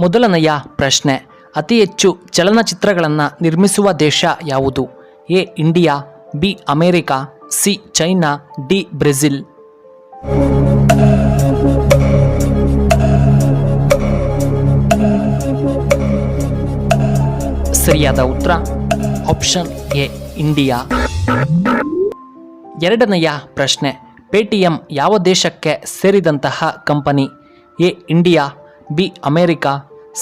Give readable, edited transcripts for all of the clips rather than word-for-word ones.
ಮೊದಲನೆಯ ಪ್ರಶ್ನೆ, ಅತಿ ಹೆಚ್ಚು ಚಲನಚಿತ್ರಗಳನ್ನು ನಿರ್ಮಿಸುವ ದೇಶ ಯಾವುದು? A India, B America, C China, D Brazil. ಸರಿಯಾದ ಉತ್ತರ ಆಪ್ಷನ್ ಎ ಇಂಡಿಯಾ. ಎರಡನೆಯ ಪ್ರಶ್ನೆ, ಪೇಟಿಎಂ ಯಾವ ದೇಶಕ್ಕೆ ಸೇರಿದಂತಹ ಕಂಪನಿ? A India, B America,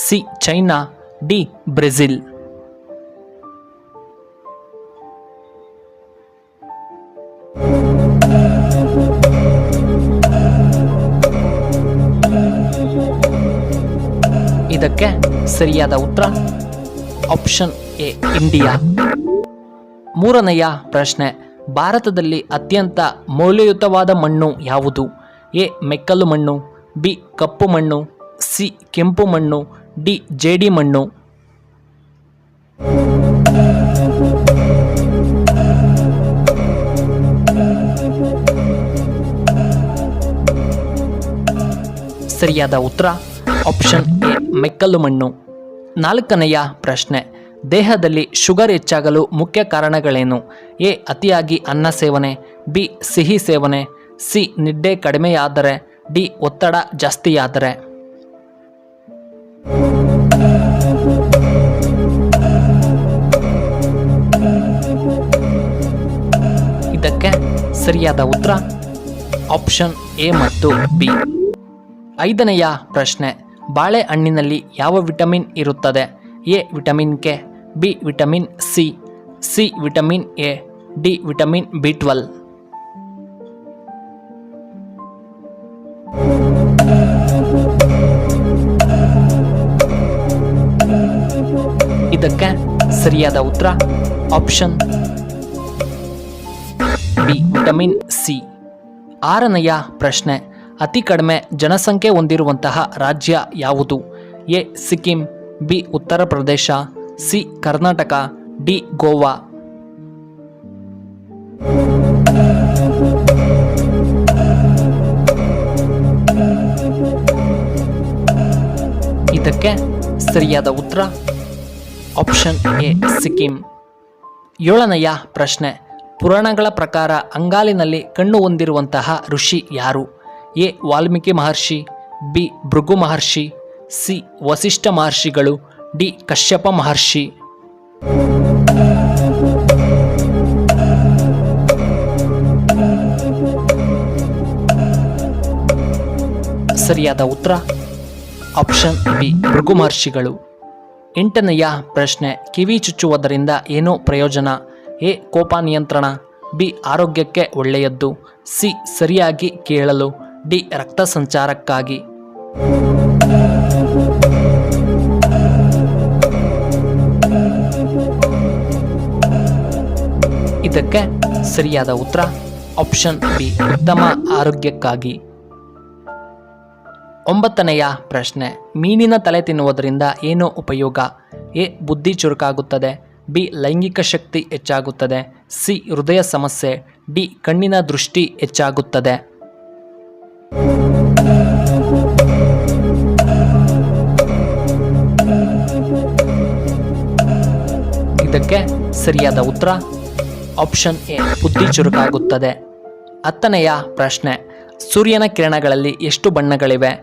C China, D Brazil. ಇದಕ್ಕೆ ಸರಿಯಾದ ಉತ್ತರ ಆಪ್ಷನ್ ಎ ಇಂಡಿಯಾ. ಮೂರನೆಯ ಪ್ರಶ್ನೆ, ಭಾರತದಲ್ಲಿ ಅತ್ಯಂತ ಮೌಲ್ಯಯುತವಾದ ಮಣ್ಣು ಯಾವುದು? ಎ ಮೆಕ್ಕಲು ಮಣ್ಣು, ಬಿ ಕಪ್ಪು ಮಣ್ಣು, ಸಿ ಕೆಂಪು ಮಣ್ಣು, ಡಿ ಜೇಡಿ ಮಣ್ಣು. ಸರಿಯಾದ ಉತ್ತರ ಆಪ್ಷನ್ ಎ ಮೆಕ್ಕಲು ಮಣ್ಣು. ನಾಲ್ಕನೆಯ ಪ್ರಶ್ನೆ, ದೇಹದಲ್ಲಿ ಶುಗರ್ ಹೆಚ್ಚಾಗಲು ಮುಖ್ಯ ಕಾರಣಗಳೇನು? ಎ ಅತಿಯಾಗಿ ಅನ್ನ ಸೇವನೆ, ಬಿ ಸಿಹಿ ಸೇವನೆ, ಸಿ ನಿದ್ದೆ ಕಡಿಮೆಯಾದರೆ, ಡಿ ಒತ್ತಡ ಜಾಸ್ತಿಯಾದರೆ. ಇದಕ್ಕೆ ಸರಿಯಾದ ಉತ್ತರ ಆಪ್ಷನ್ ಎ ಮತ್ತು ಬಿ. ಐದನೆಯ ಪ್ರಶ್ನೆ, ಬಾಳೆಹಣ್ಣಿನಲ್ಲಿ ಯಾವ ವಿಟಮಿನ್ ಇರುತ್ತದೆ? A vitamin K, B vitamin C, C vitamin A, D vitamin ಬಿ12. ಇದಕ್ಕೆ ಸರಿಯಾದ ಉತ್ತರ ಆಪ್ಷನ್ ಬಿ ವಿಟಮಿನ್ ಸಿ. ಆರನೆಯ ಪ್ರಶ್ನೆ, ಅತಿ ಕಡಿಮೆ ಜನಸಂಖ್ಯೆ ಹೊಂದಿರುವಂತಹ ರಾಜ್ಯ ಯಾವುದು? A Sikkim, B Uttar Pradesh, C Karnataka, D Goa. ಇದಕ್ಕೆ ಸರಿಯಾದ ಉತ್ತರ ಆಪ್ಷನ್ ಎ ಸಿಕ್ಕಿಂ. ಏಳನೆಯ ಪ್ರಶ್ನೆ, ಪುರಾಣಗಳ ಪ್ರಕಾರ ಅಂಗಾಲಿನಲ್ಲಿ ಕಣ್ಣು ಹೊಂದಿರುವಂತಹ ಋಷಿ ಯಾರು? A Valmiki Maharshi, B Bhrigu Maharshi, C Vasishtha ಮಹರ್ಷಿಗಳು, ಡಿ ಕಶ್ಯಪ ಮಹರ್ಷಿ. ಸರಿಯಾದ ಉತ್ತರ ಆಪ್ಷನ್ ಬಿ ಭೃಗು ಮಹರ್ಷಿಗಳು. ಎಂಟನೆಯ ಪ್ರಶ್ನೆ, ಕಿವಿ ಚುಚ್ಚುವುದರಿಂದ ಏನೋ ಪ್ರಯೋಜನ? ಎ ಕೋಪ ನಿಯಂತ್ರಣ, ಬಿ ಆರೋಗ್ಯಕ್ಕೆ ಒಳ್ಳೆಯದ್ದು, ಸಿ ಸರಿಯಾಗಿ ಕೇಳಲು, ಡಿ ರಕ್ತ ಸಂಚಾರಕ್ಕಾಗಿ. ಇದಕ್ಕೆ ಸರಿಯಾದ ಉತ್ತರ ಆಪ್ಷನ್ ಬಿ ಉತ್ತಮ ಆರೋಗ್ಯಕ್ಕಾಗಿ. ಒಂಬತ್ತನೆಯ ಪ್ರಶ್ನೆ, ಮೀನಿನ ತಲೆ ತಿನ್ನುವುದರಿಂದ ಏನೋ ಉಪಯೋಗ? ಎ ಬುದ್ಧಿ ಚುರುಕಾಗುತ್ತದೆ, ಬಿ ಲೈಂಗಿಕ ಶಕ್ತಿ ಹೆಚ್ಚಾಗುತ್ತದೆ, ಸಿ ಹೃದಯ ಸಮಸ್ಯೆ, ಡಿ ಕಣ್ಣಿನ ದೃಷ್ಟಿ ಹೆಚ್ಚಾಗುತ್ತದೆ. ಇದಕ್ಕೆ ಸರಿಯಾದ ಉತ್ತರ ಆಪ್ಷನ್ ಎ ಬುದ್ಧಿ ಚುರುಕಾಗುತ್ತದೆ. ಹತ್ತನೆಯ ಪ್ರಶ್ನೆ, ಸೂರ್ಯನ ಕಿರಣಗಳಲ್ಲಿ ಎಷ್ಟು ಬಣ್ಣಗಳಿವೆ?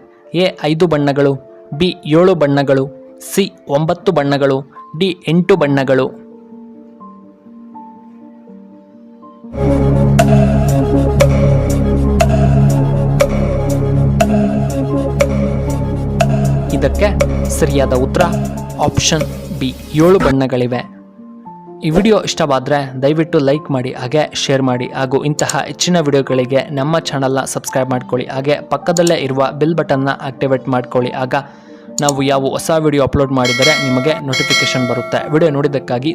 ಎ 5 ಬಣ್ಣಗಳು, ಬಿ 7 ಬಣ್ಣಗಳು, ಸಿ 9 ಬಣ್ಣಗಳು, ಡಿ 8 ಬಣ್ಣಗಳು. ಇದಕ್ಕೆ ಸರಿಯಾದ ಉತ್ತರ ಆಪ್ಷನ್ ಬಿ 7 ಬಣ್ಣಗಳಿವೆ. ಈ ವಿಡಿಯೋ ಇಷ್ಟವಾದರೆ ದಯವಿಟ್ಟು ಲೈಕ್ ಮಾಡಿ, ಹಾಗೆ ಶೇರ್ ಮಾಡಿ, ಹಾಗೂ ಇಂತಹ ಹೆಚ್ಚಿನ ವಿಡಿಯೋಗಳಿಗೆ ನಮ್ಮ ಚಾನಲ್ನ ಸಬ್ಸ್ಕ್ರೈಬ್ ಮಾಡ್ಕೊಳ್ಳಿ, ಹಾಗೆ ಪಕ್ಕದಲ್ಲೇ ಇರುವ ಬೆಲ್ ಬಟನ್ನ ಆಕ್ಟಿವೇಟ್ ಮಾಡ್ಕೊಳ್ಳಿ. ಆಗ ನಾವು ಯಾವ ಹೊಸ ವಿಡಿಯೋ ಅಪ್ಲೋಡ್ ಮಾಡಿದರೆ ನಿಮಗೆ ನೋಟಿಫಿಕೇಶನ್ ಬರುತ್ತೆ. ವಿಡಿಯೋ ನೋಡಿದ್ದಕ್ಕಾಗಿ